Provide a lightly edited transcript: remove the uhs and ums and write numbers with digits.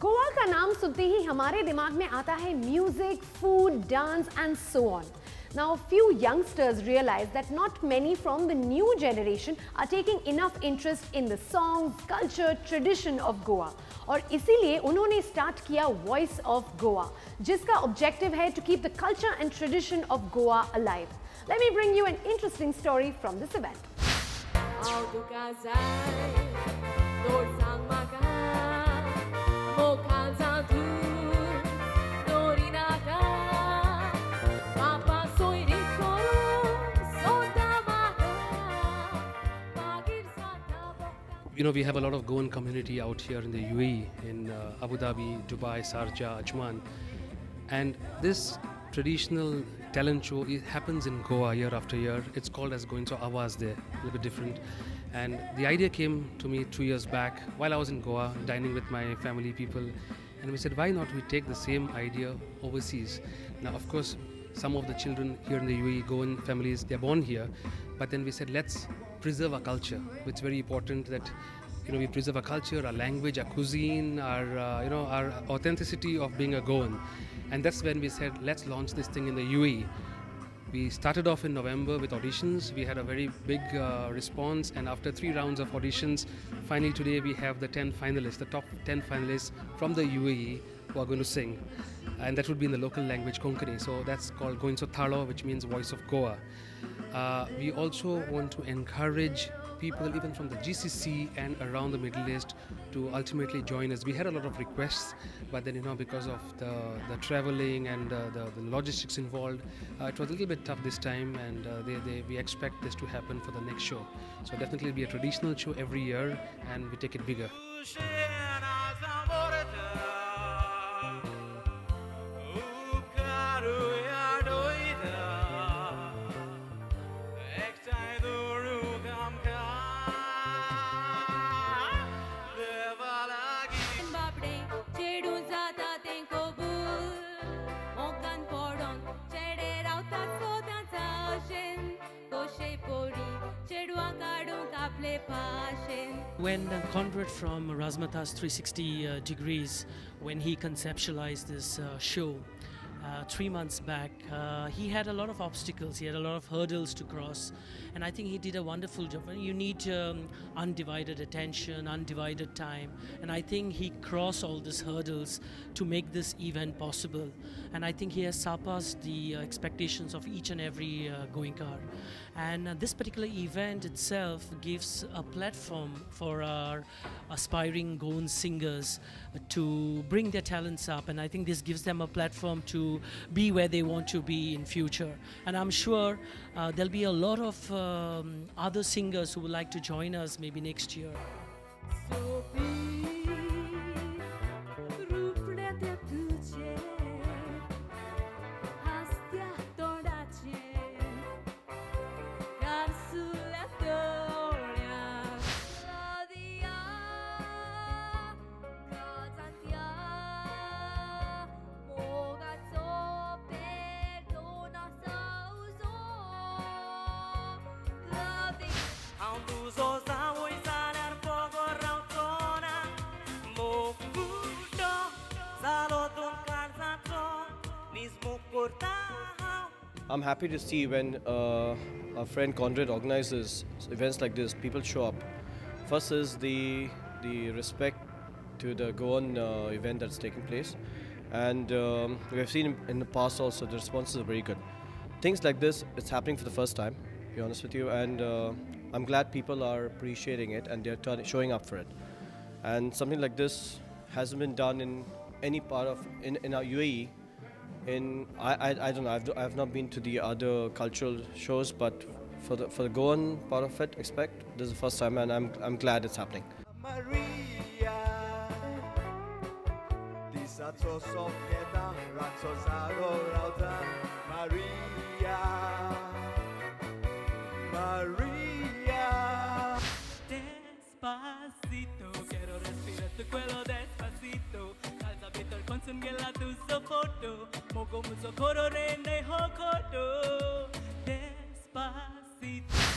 गोवा का नाम सुनते ही हमारे दिमाग में आता है music, food, dance and so on. Now, few youngsters realize that not many from the new generation are taking enough interest in the songs, culture, tradition of Goa. और इसीलिए उन्होंने स्टार्ट किया Voice of Goa, जिसका objective है to keep the culture and tradition of Goa alive. Let me bring you an interesting story from this event. You know, we have a lot of Goan community out here in the UAE, in Abu Dhabi, Dubai, Sharjah, Ajman. And this traditional talent show, it happens in Goa year after year. It's called as Goencho Tallo there, a little bit different. And the idea came to me 2 years back while I was in Goa, dining with my family people. And we said, why not we take the same idea overseas? Now, of course, some of the children here in the UAE, Goan families, they're born here. But then we said, let's preserve our culture. It's very important that we preserve our culture, our language, our cuisine, our authenticity of being a Goan. And that's when we said, let's launch this thing in the UAE. We started off in November with auditions. We had a very big response, and after 3 rounds of auditions, finally today we have the 10 finalists, the top 10 finalists from the UAE who are going to sing. And that would be in the local language, Konkani. So that's called Goencho Tallo, which means Voice of Goa. We also want to encourage people even from the GCC and around the Middle East to ultimately join us. We had a lot of requests, but then because of the traveling and the logistics involved, it was a little bit tough this time, and we expect this to happen for the next show. So definitely it'll be a traditional show every year, and we take it bigger. When Conrad from Razmataz 360 Degrees, when he conceptualized this show 3 months back, he had a lot of obstacles, he had a lot of hurdles to cross, and I think he did a wonderful job. You need undivided attention, undivided time, and I think he crossed all these hurdles to make this event possible, and I think he has surpassed the expectations of each and every Goenkar. And this particular event itself gives a platform for our aspiring Goan singers to bring their talents up, and I think this gives them a platform to be where they want to be in future. And I'm sure there'll be a lot of other singers who would like to join us maybe next year. I'm happy to see when our friend Conrad organizes events like this, people show up. First is the respect to the Goan event that's taking place, and we have seen in the past also the responses are very good. Things like this, it's happening for the first time, to be honest with you, and I'm glad people are appreciating it and they're showing up for it. And something like this hasn't been done in any part of in our UAE. I don't know. I've not been to the other cultural shows, but for the Goan part of it, this is the first time, and I'm glad it's happening. tu soporto, mogo muso korore ne hokoto, despacito.